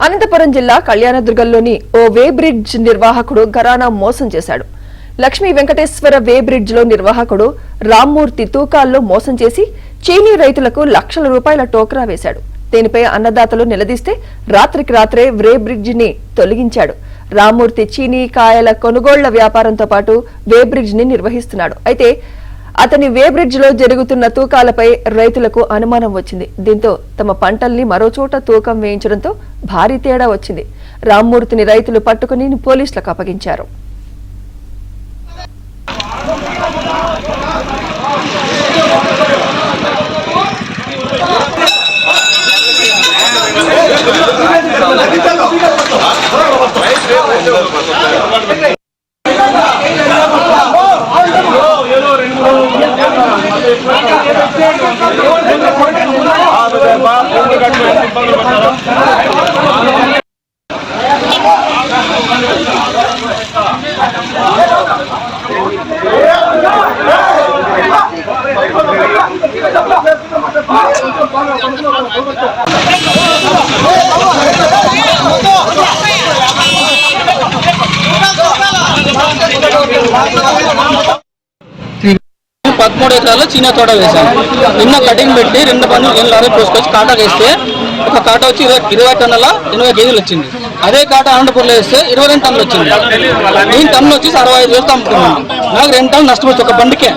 అనంతపురం జిల్లా కళ్యాణదుర్గంలోని ఓ వే బ్రిడ్జ్ నిర్వాహకుడు ఘరానా మోసం చేశాడు. లక్ష్మీ వెంకటేశ్వర వే బ్రిడ్జ్ లో నిర్వాహకుడు రామ్మూర్తి తూకాల్లో మోసం చేసి చీనీ రైతులకు లక్షల రూపాయల టోకరా వేశాడు. దీనిపై అన్నదాతలు నిలదీస్తే రాత్రికి రాత్రే వే బ్రిడ్జ్ ని తొలగించాడు. రామ్మూర్తి చీనీ కాయల కొనుగోళ్ల వ్యాపారంతో పాటు వే బ్రిడ్జ్ ని నిర్వహిస్తున్నాడు. అయితే అతని వే బ్రిడ్జ్ లో జరుగుతున్న తూకాలపై రైతులకు అనుమానం వచ్చింది. దీంతో తమ పంటల్ని మరోచోట తూకం వేయించడంతో భారీ తేడా వచ్చింది. రామ్మూర్తిని రైతులు పట్టుకుని పోలీసులకు అప్పగించారు. పదమూడు ఎకరాల్లో చీనా తోట వేశాను. నిన్న కటింగ్ పెట్టి 2 పనులు నేను లారీ పోసుకొచ్చి కాటా వేస్తే ఒక కాటా వచ్చి 20 టన్నుల 80 కేజీలు వచ్చింది. అదే కాటా అనంతపూర్లో వేస్తే 22 టన్నులు వచ్చింది. 3 టన్నులు వచ్చి 65,000 అమ్ముకున్నాను. నాకు 2 టన్నులు నష్టపోవచ్చు. ఒక బండికే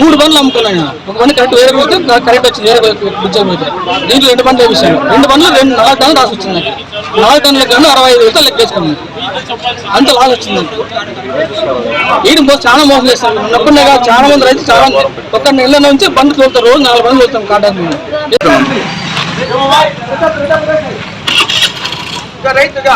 3 బండ్లు అమ్ముకున్నాను. ఒక బండి కరెక్ట్ వేరే పోతే కరెక్ట్ వచ్చింది. వేరే బుజ్జలు పోతే దీంట్లో 2 బండ్లు వేసాను. 2 బండ్లు 4 టన్నులు రాసి వచ్చింది. నాకు 4 టన్నులకు 65,000 లెక్కేసుకున్నాను. అంత లాస్ వచ్చింది. వీడికి చాలా మోసం చేస్తాను. నొప్పునే కాదు, చాలా మంది రైతులు చాలా ఒక్క నెల నుంచి బండ్లు తోలుతారు. రోజు 4 బండ్లు తోలుతాం కాటాకు. రైతుగా